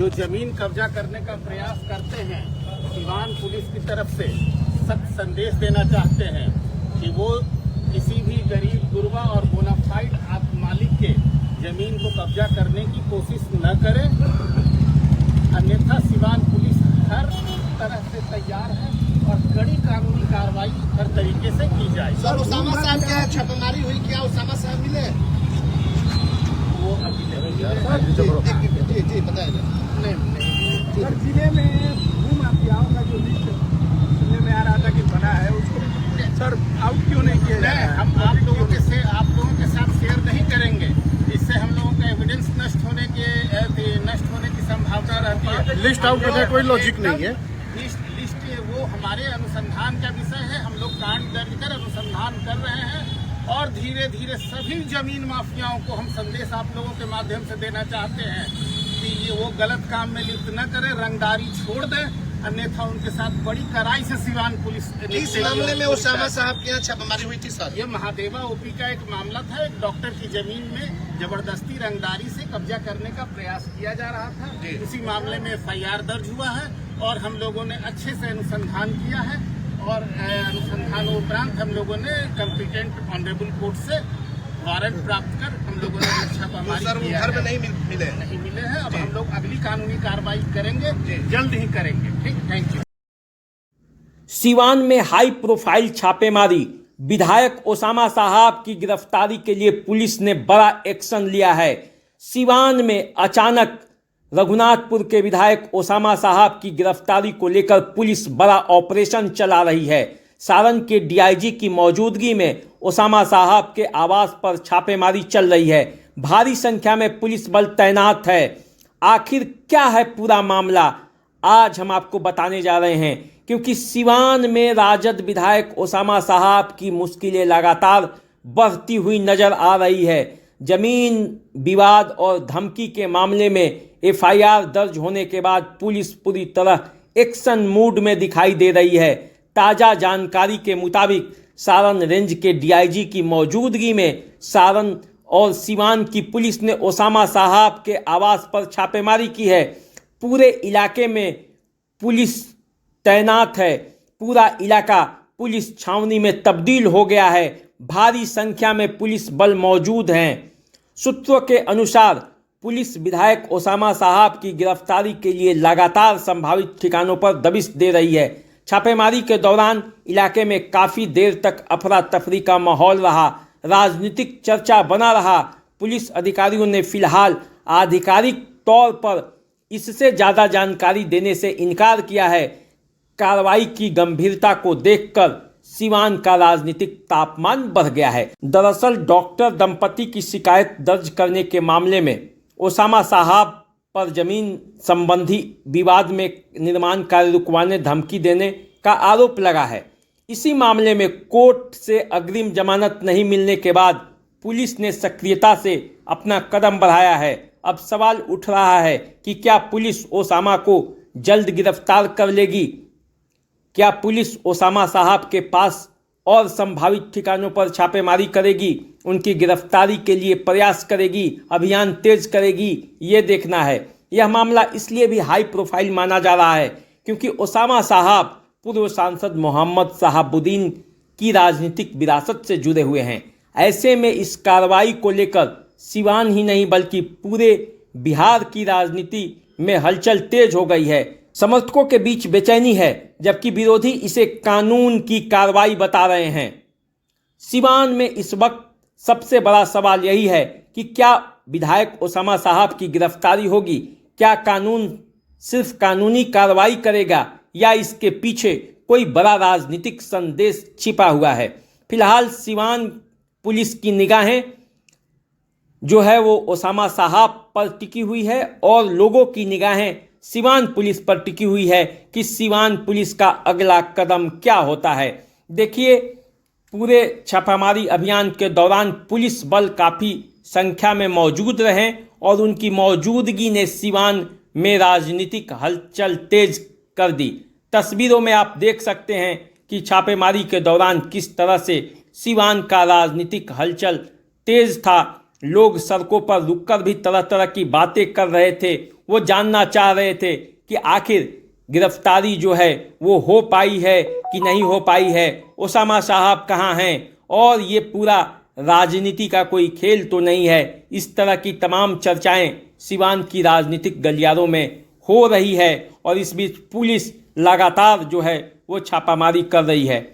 जो जमीन कब्जा करने का प्रयास करते हैं, सिवान पुलिस की तरफ से सख्त संदेश देना चाहते हैं कि वो किसी भी गरीब गुरबा और बोनाफाइड मालिक के जमीन को कब्जा करने की कोशिश न करें, अन्यथा सिवान पुलिस हर तरह से तैयार है और कड़ी कानूनी कार्रवाई हर तरीके से की जाए। सर उसामा साहब क्या छापेमारी हुई, क्या उसामा साहब मिले? वो अभी जी बताया सर जिले में भू माफियाओं का जो लिस्ट सुनने में आ रहा था कि बना है, उसको सर आउट क्यों नहीं किया जा रहा है? हम आप लोगों के साथ शेयर नहीं करेंगे, इससे हम लोगों का एविडेंस नष्ट होने की संभावना रहती है। लिस्ट आउट करने कोई लॉजिक नहीं है। लिस्ट वो हमारे अनुसंधान का विषय है। हम लोग कांड दर्ज कर अनुसंधान कर रहे हैं और धीरे धीरे सभी जमीन माफियाओं को हम संदेश आप लोगों के माध्यम से देना चाहते हैं कि ये वो गलत काम में लिप्त न करें, रंगदारी छोड़ दें, अन्यथा उनके साथ बड़ी कड़ाई से सिवान पुलिस। इस मामले में उसामा साहब के यहाँ छापेमारी हुई थी सर? ये महादेवा ओपी का एक मामला था। एक डॉक्टर की जमीन में जबरदस्ती रंगदारी से कब्जा करने का प्रयास किया जा रहा था। इसी मामले में FIR दर्ज हुआ है और हम लोगों ने अच्छे से अनुसंधान किया है और अनुसंधान उपरांत हम लोगों ने कॉम्पिटेंट ऑनरेबल कोर्ट से वारंट प्राप्त कर हम लोगों ने छापामारी किया है। घर में नहीं मिले हैं। अब हम लोग अगली कानूनी कार्रवाई करेंगे, जल्द ही करेंगे। ठीक, थैंक यू। सिवान में हाई प्रोफाइल छापेमारी, विधायक ओसामा साहब की गिरफ्तारी के लिए पुलिस ने बड़ा एक्शन लिया है। सिवान में अचानक रघुनाथपुर के विधायक ओसामा साहब की गिरफ्तारी को लेकर पुलिस बड़ा ऑपरेशन चला रही है। सारण के DIG की मौजूदगी में ओसामा साहब के आवास पर छापेमारी चल रही है। भारी संख्या में पुलिस बल तैनात है। आखिर क्या है पूरा मामला, आज हम आपको बताने जा रहे हैं, क्योंकि सिवान में राजद विधायक ओसामा साहब की मुश्किलें लगातार बढ़ती हुई नजर आ रही है। जमीन विवाद और धमकी के मामले में FIR दर्ज होने के बाद पुलिस पूरी तरह एक्शन मूड में दिखाई दे रही है। ताज़ा जानकारी के मुताबिक सारण रेंज के DIG की मौजूदगी में सारण और सिवान की पुलिस ने ओसामा साहब के आवास पर छापेमारी की है। पूरे इलाके में पुलिस तैनात है। पूरा इलाका पुलिस छावनी में तब्दील हो गया है। भारी संख्या में पुलिस बल मौजूद हैं। सूत्रों के अनुसार पुलिस विधायक ओसामा साहब की गिरफ्तारी के लिए लगातार संभावित ठिकानों पर दबिश दे रही है। छापेमारी के दौरान इलाके में काफ़ी देर तक अफरा तफरी का माहौल रहा, राजनीतिक चर्चा बना रहा। पुलिस अधिकारियों ने फिलहाल आधिकारिक तौर पर इससे ज़्यादा जानकारी देने से इनकार किया है। कार्रवाई की गंभीरता को देखकर सिवान का राजनीतिक तापमान बढ़ गया है। दरअसल डॉक्टर दंपति की शिकायत दर्ज करने के मामले में ओसामा साहब पर जमीन संबंधी विवाद में निर्माण कार्य रुकवाने धमकी देने का आरोप लगा है। इसी मामले में कोर्ट से अग्रिम जमानत नहीं मिलने के बाद पुलिस ने सक्रियता से अपना कदम बढ़ाया है। अब सवाल उठ रहा है कि क्या पुलिस ओसामा को जल्द गिरफ्तार कर लेगी? क्या पुलिस ओसामा साहब के पास और संभावित ठिकानों पर छापेमारी करेगी, उनकी गिरफ्तारी के लिए प्रयास करेगी, अभियान तेज करेगी? ये देखना है। यह मामला इसलिए भी हाई प्रोफाइल माना जा रहा है क्योंकि ओसामा साहब पूर्व सांसद मोहम्मद शहाबुद्दीन की राजनीतिक विरासत से जुड़े हुए हैं। ऐसे में इस कार्रवाई को लेकर सिवान ही नहीं बल्कि पूरे बिहार की राजनीति में हलचल तेज हो गई है। समर्थकों के बीच बेचैनी है, जबकि विरोधी इसे कानून की कार्रवाई बता रहे हैं। सिवान में इस वक्त सबसे बड़ा सवाल यही है कि क्या विधायक ओसामा साहब की गिरफ्तारी होगी? क्या कानून सिर्फ कानूनी कार्रवाई करेगा या इसके पीछे कोई बड़ा राजनीतिक संदेश छिपा हुआ है? फिलहाल सिवान पुलिस की निगाहें जो है वो ओसामा साहब पर टिकी हुई है और लोगों की निगाहें सिवान पुलिस पर टिकी हुई है कि सिवान पुलिस का अगला कदम क्या होता है। देखिए, पूरे छापामारी अभियान के दौरान पुलिस बल काफ़ी संख्या में मौजूद रहे और उनकी मौजूदगी ने सिवान में राजनीतिक हलचल तेज कर दी। तस्वीरों में आप देख सकते हैं कि छापेमारी के दौरान किस तरह से सिवान का राजनीतिक हलचल तेज था। लोग सड़कों पर रुककर भी तरह तरह की बातें कर रहे थे। वो जानना चाह रहे थे कि आखिर गिरफ्तारी जो है वो हो पाई है कि नहीं हो पाई है, ओसामा साहब कहाँ हैं, और ये पूरा राजनीति का कोई खेल तो नहीं है। इस तरह की तमाम चर्चाएं सिवान की राजनीतिक गलियारों में हो रही है और इस बीच पुलिस लगातार जो है वो छापामारी कर रही है।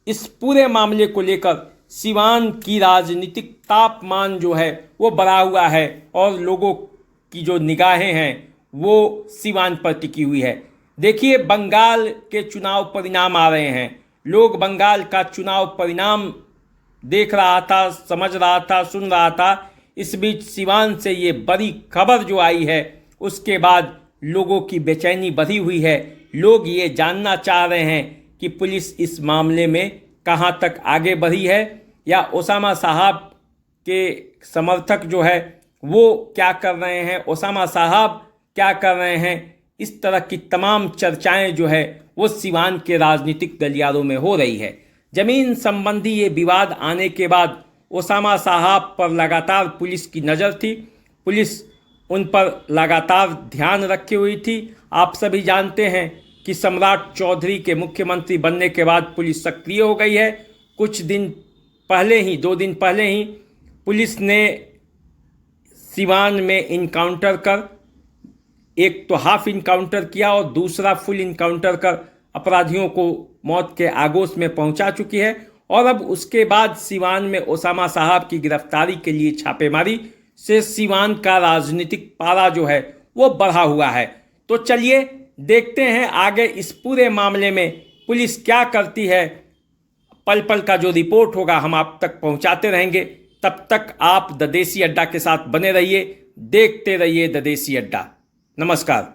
इस पूरे मामले को लेकर सिवान की राजनीतिक तापमान जो है वो बढ़ा हुआ है और लोगों की जो निगाहें हैं वो सिवान पर टिकी हुई है। देखिए, बंगाल के चुनाव परिणाम आ रहे हैं। लोग बंगाल का चुनाव परिणाम देख रहा था, समझ रहा था, सुन रहा था। इस बीच सिवान से ये बड़ी खबर जो आई है उसके बाद लोगों की बेचैनी बढ़ी हुई है। लोग ये जानना चाह रहे हैं कि पुलिस इस मामले में कहां तक आगे बढ़ी है या ओसामा साहब के समर्थक जो है वो क्या कर रहे हैं, ओसामा साहब क्या कर रहे हैं। इस तरह की तमाम चर्चाएं जो है वो सिवान के राजनीतिक गलियारों में हो रही है। जमीन संबंधी ये विवाद आने के बाद ओसामा साहब पर लगातार पुलिस की नज़र थी। पुलिस उन पर लगातार ध्यान रखी हुई थी। आप सभी जानते हैं कि सम्राट चौधरी के मुख्यमंत्री बनने के बाद पुलिस सक्रिय हो गई है। कुछ दिन पहले ही, 2 दिन पहले ही पुलिस ने सिवान में इनकाउंटर कर, एक तो हाफ इनकाउंटर किया और दूसरा फुल इनकाउंटर कर अपराधियों को मौत के आगोश में पहुंचा चुकी है। और अब उसके बाद सिवान में ओसामा साहब की गिरफ्तारी के लिए छापेमारी से सिवान का राजनीतिक पारा जो है वो बढ़ा हुआ है। तो चलिए देखते हैं आगे इस पूरे मामले में पुलिस क्या करती है। पल पल का जो रिपोर्ट होगा हम आप तक पहुंचाते रहेंगे। तब तक आप द देसी अड्डा के साथ बने रहिए, देखते रहिए द देसी अड्डा। नमस्कार।